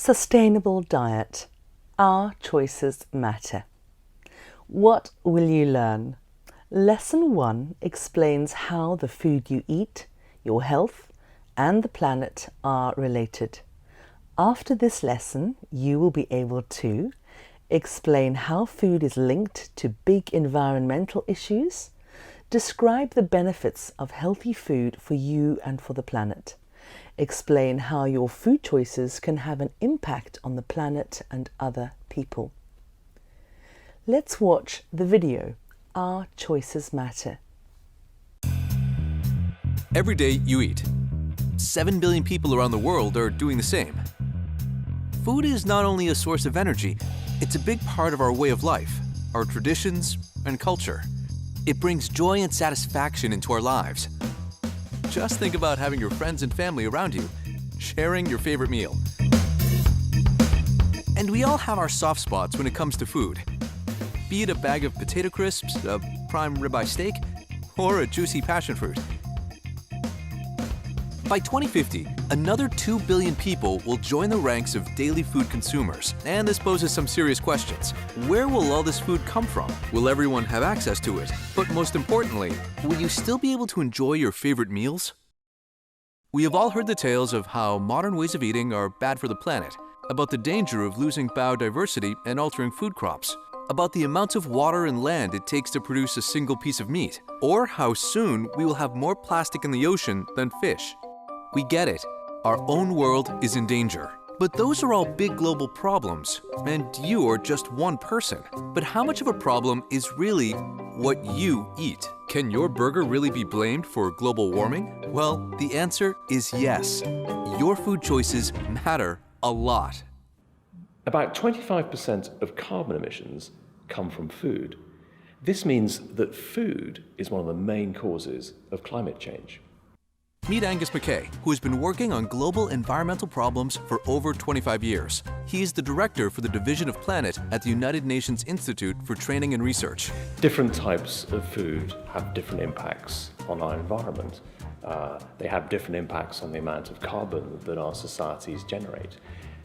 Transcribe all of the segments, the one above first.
Sustainable diet. Our choices matter. What will you learn? Lesson 1 explains how the food you eat, your health, and the planet are related. After this lesson, you will be able to explain how food is linked to big environmental issues, describe the benefits of healthy food for you and for the planet, explain how your food choices can have an impact on the planet and other people. Let's watch the video, Our Choices Matter. Every day you eat. 7 billion people around the world are doing the same. Food is not only a source of energy, it's a big part of our way of life, our traditions and culture. It brings joy and satisfaction into our lives. Just think about having your friends and family around you, sharing your favorite meal. And we all have our soft spots when it comes to food. Be it a bag of potato crisps, a prime ribeye steak, or a juicy passion fruit. By 2050, another 2 billion people will join the ranks of daily food consumers. And this poses some serious questions. Where will all this food come from? Will everyone have access to it? But most importantly, will you still be able to enjoy your favorite meals? We have all heard the tales of how modern ways of eating are bad for the planet, about the danger of losing biodiversity and altering food crops, about the amounts of water and land it takes to produce a single piece of meat, or how soon we will have more plastic in the ocean than fish. We get it. Our own world is in danger. But those are all big global problems, and you are just one person. But how much of a problem is really what you eat? Can your burger really be blamed for global warming? Well, the answer is yes. Your food choices matter a lot. About 25% of carbon emissions come from food. This means that food is one of the main causes of climate change. Meet Angus McKay, who has been working on global environmental problems for over 25 years. He is the director for the Division of Planet at the United Nations Institute for Training and Research. Different types of food have different impacts on our environment. They have different impacts on the amount of carbon that our societies generate.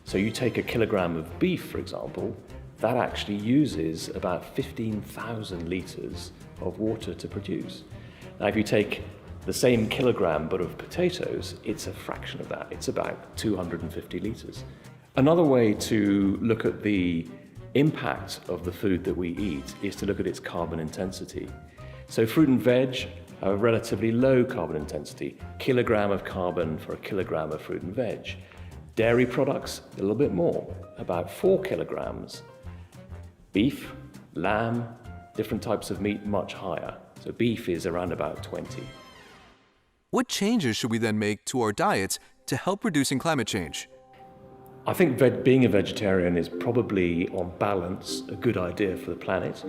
So you take a kilogram of beef, for example, that actually uses about 15,000 litres of water to produce. Now, if you take the same kilogram but of potatoes, it's a fraction of that. It's about 250 litres. Another way to look at the impact of the food that we eat is to look at its carbon intensity. So fruit and veg have a relatively low carbon intensity, kilogram of carbon for a kilogram of fruit and veg. Dairy products, a little bit more, about 4 kilograms. Beef, lamb, different types of meat, much higher. So beef is around about 20. What changes should we then make to our diets to help reducing climate change? I think being a vegetarian is probably, on balance, a good idea for the planet,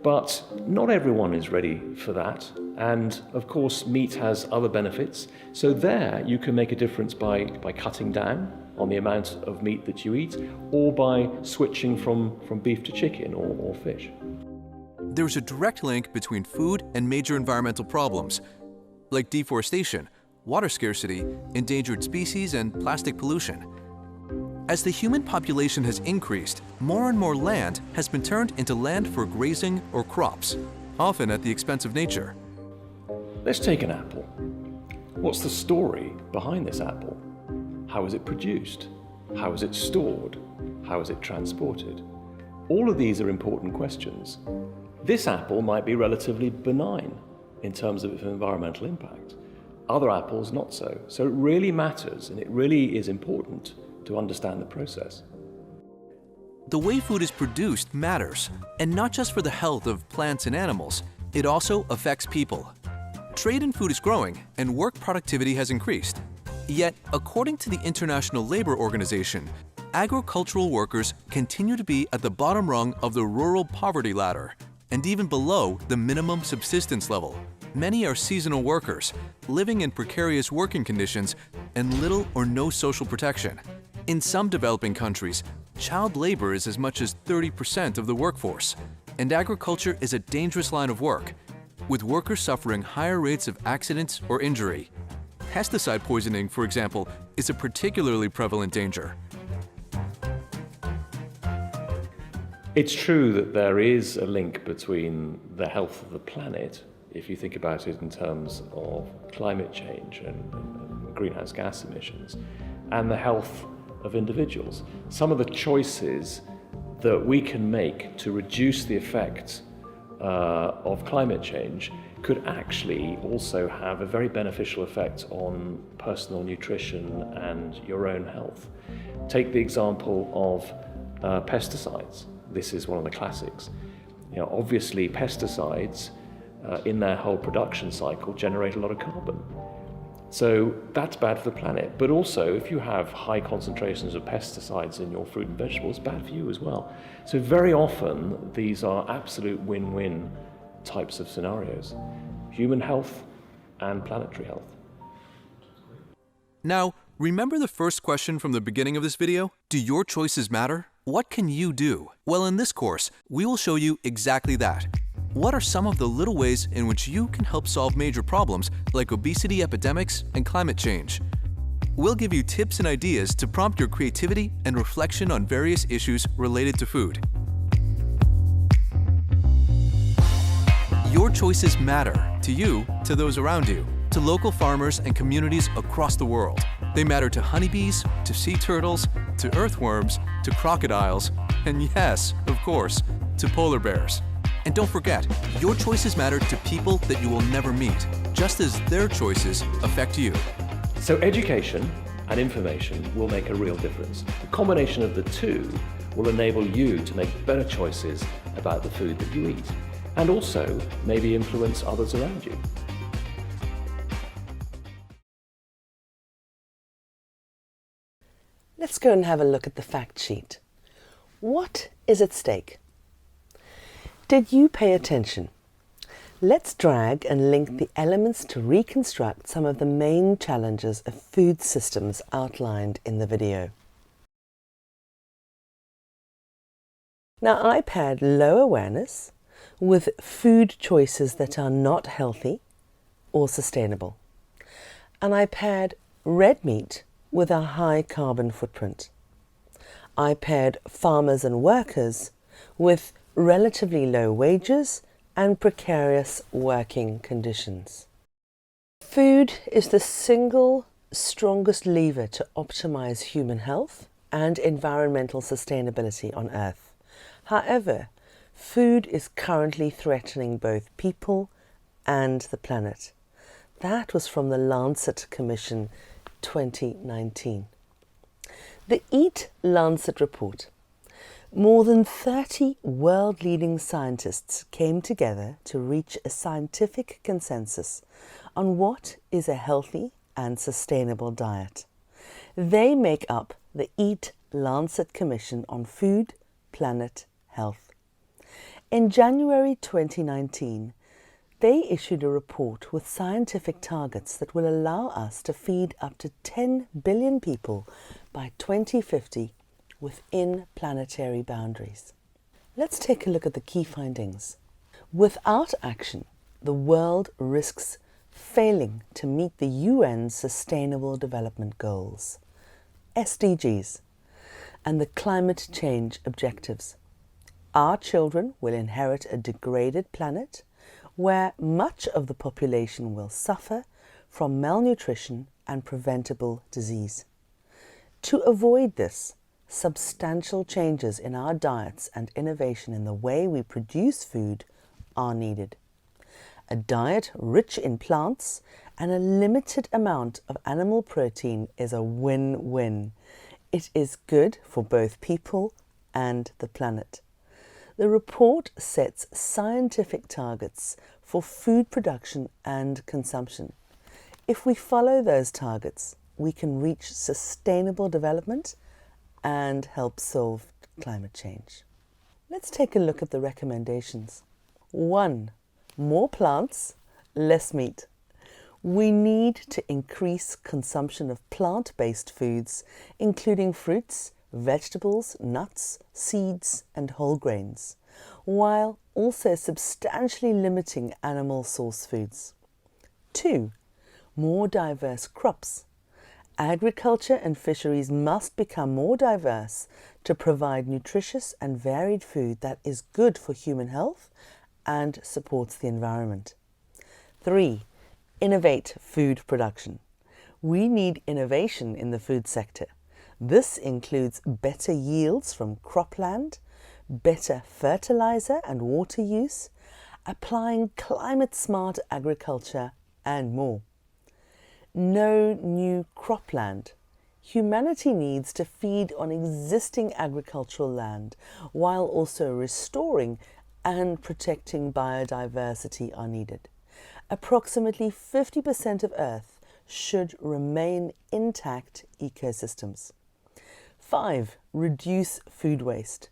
but not everyone is ready for that. And of course, meat has other benefits. So there you can make a difference by cutting down on the amount of meat that you eat, or by switching from beef to chicken or fish. There's a direct link between food and major environmental problems, like deforestation, water scarcity, endangered species, and plastic pollution. As the human population has increased, more and more land has been turned into land for grazing or crops, often at the expense of nature. Let's take an apple. What's the story behind this apple? How is it produced? How is it stored? How is it transported? All of these are important questions. This apple might be relatively benign in terms of its environmental impact. Other apples, not so. So it really matters, and it really is important to understand the process. The way food is produced matters, and not just for the health of plants and animals, it also affects people. Trade in food is growing, and work productivity has increased. Yet, according to the International Labour Organization, agricultural workers continue to be at the bottom rung of the rural poverty ladder, and even below the minimum subsistence level. Many are seasonal workers, living in precarious working conditions and little or no social protection. In some developing countries, child labor is as much as 30% of the workforce, and agriculture is a dangerous line of work, with workers suffering higher rates of accidents or injury. Pesticide poisoning, for example, is a particularly prevalent danger. It's true that there is a link between the health of the planet, if you think about it in terms of climate change and greenhouse gas emissions, and the health of individuals. Some of the choices that we can make to reduce the effects of climate change could actually also have a very beneficial effect on personal nutrition and your own health. Take the example of pesticides. This is one of the classics. You know, obviously pesticides in their whole production cycle generate a lot of carbon. So that's bad for the planet. But also, if you have high concentrations of pesticides in your fruit and vegetables, it's bad for you as well. So very often, these are absolute win-win types of scenarios. Human health and planetary health. Now, remember the first question from the beginning of this video? Do your choices matter? What can you do? Well, in this course, we will show you exactly that. What are some of the little ways in which you can help solve major problems like obesity epidemics and climate change? We'll give you tips and ideas to prompt your creativity and reflection on various issues related to food. Your choices matter to you, to those around you, to local farmers and communities across the world. They matter to honeybees, to sea turtles, to earthworms, to crocodiles, and yes, of course, to polar bears. And don't forget, your choices matter to people that you will never meet, just as their choices affect you. So education and information will make a real difference. The combination of the two will enable you to make better choices about the food that you eat, and also maybe influence others around you. Let's go and have a look at the fact sheet. What is at stake? Did you pay attention? Let's drag and link the elements to reconstruct some of the main challenges of food systems outlined in the video. Now, I've had low awareness with food choices that are not healthy or sustainable. And I've had red meat with a high carbon footprint. I paired farmers and workers with relatively low wages and precarious working conditions. Food is the single strongest lever to optimize human health and environmental sustainability on Earth. However, food is currently threatening both people and the planet. That was from the Lancet Commission 2019. The Eat Lancet report. More than 30 world-leading scientists came together to reach a scientific consensus on what is a healthy and sustainable diet. They make up the Eat Lancet Commission on Food, Planet, Health. In January 2019, they issued a report with scientific targets that will allow us to feed up to 10 billion people by 2050 within planetary boundaries. Let's take a look at the key findings. Without action, the world risks failing to meet the UN's Sustainable Development Goals, SDGs, and the climate change objectives. Our children will inherit a degraded planet where much of the population will suffer from malnutrition and preventable disease. To avoid this, substantial changes in our diets and innovation in the way we produce food are needed. A diet rich in plants and a limited amount of animal protein is a win-win. It is good for both people and the planet. The report sets scientific targets for food production and consumption. If we follow those targets, we can reach sustainable development and help solve climate change. Let's take a look at the recommendations. 1. More plants, less meat. We need to increase consumption of plant-based foods, including fruits, vegetables, nuts, seeds, and whole grains, while also substantially limiting animal source foods. 2. More diverse crops. Agriculture and fisheries must become more diverse to provide nutritious and varied food that is good for human health and supports the environment. 3. Innovate food production. We need innovation in the food sector. This includes better yields from cropland, better fertilizer and water use, applying climate-smart agriculture, and more. No new cropland. Humanity needs to feed on existing agricultural land while also restoring and protecting biodiversity are needed. Approximately 50% of Earth should remain intact ecosystems. 5. Reduce food waste.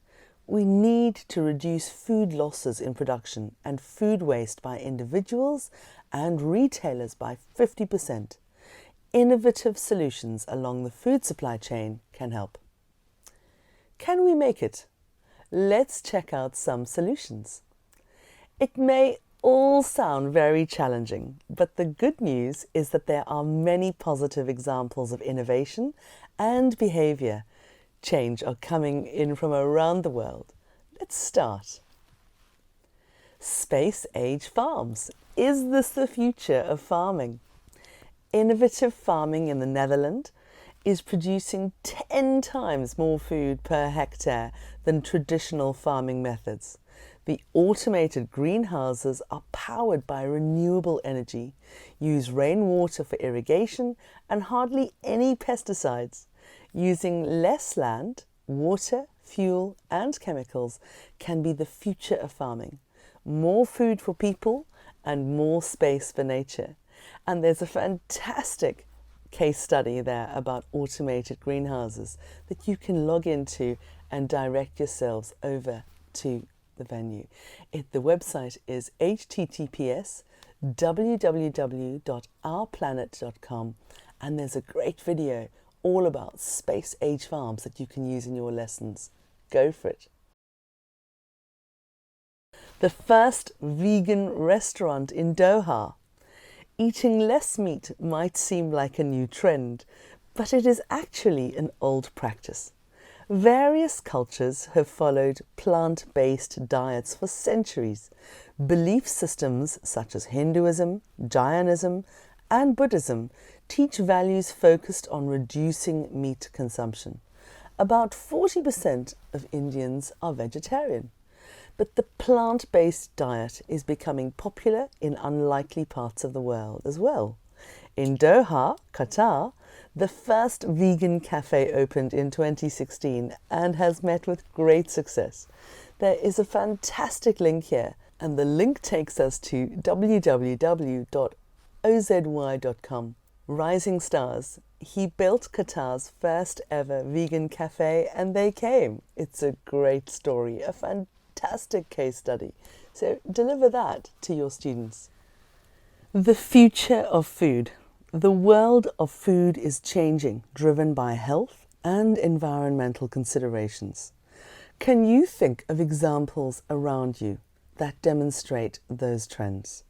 We need to reduce food losses in production and food waste by individuals and retailers by 50%. Innovative solutions along the food supply chain can help. Can we make it? Let's check out some solutions. It may all sound very challenging, but the good news is that there are many positive examples of innovation and behaviour change are coming in from around the world. Let's start. Space-age farms. Is this the future of farming? Innovative farming in the Netherlands is producing 10 times more food per hectare than traditional farming methods. The automated greenhouses are powered by renewable energy, use rainwater for irrigation and hardly any pesticides. Using less land, water, fuel and chemicals can be the future of farming. More food for people and more space for nature. And there's a fantastic case study there about automated greenhouses that you can log into and direct yourselves over to the venue. The website is https://www.ourplanet.com, and there's a great video all about space-age farms that you can use in your lessons. Go for it. The first vegan restaurant in Doha. Eating less meat might seem like a new trend, but it is actually an old practice. Various cultures have followed plant-based diets for centuries. Belief systems such as Hinduism, Jainism, and Buddhism teach values focused on reducing meat consumption. About 40% of Indians are vegetarian. But the plant-based diet is becoming popular in unlikely parts of the world as well. In Doha, Qatar, the first vegan cafe opened in 2016 and has met with great success. There is a fantastic link here, and the link takes us to www.ozy.com. Rising Stars. He built Qatar's first ever vegan cafe and they came. It's a great story, a fantastic case study. So deliver that to your students. The future of food. The world of food is changing, driven by health and environmental considerations. Can you think of examples around you that demonstrate those trends?